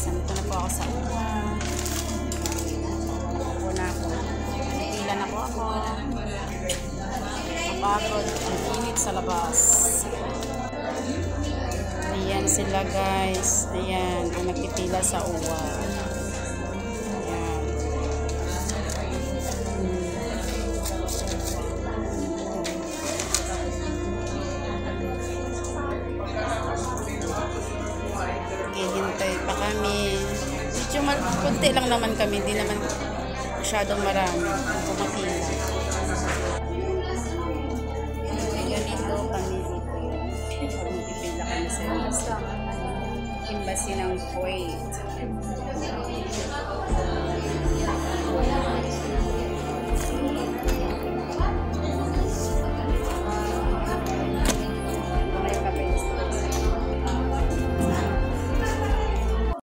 Nandito na po ako sa uwa. Upo na ako. Pila na po ako. Mapagod. Ang init sa labas. Ayan sila guys. Ayan. Kung nagpipila sa uwa. Ayan. Hintay pa kami. Kunti lang naman kami. Hindi naman masyadong marami. Pumapila. Ganito kami dito. Pumipila kami sa embassy ng Kuwait.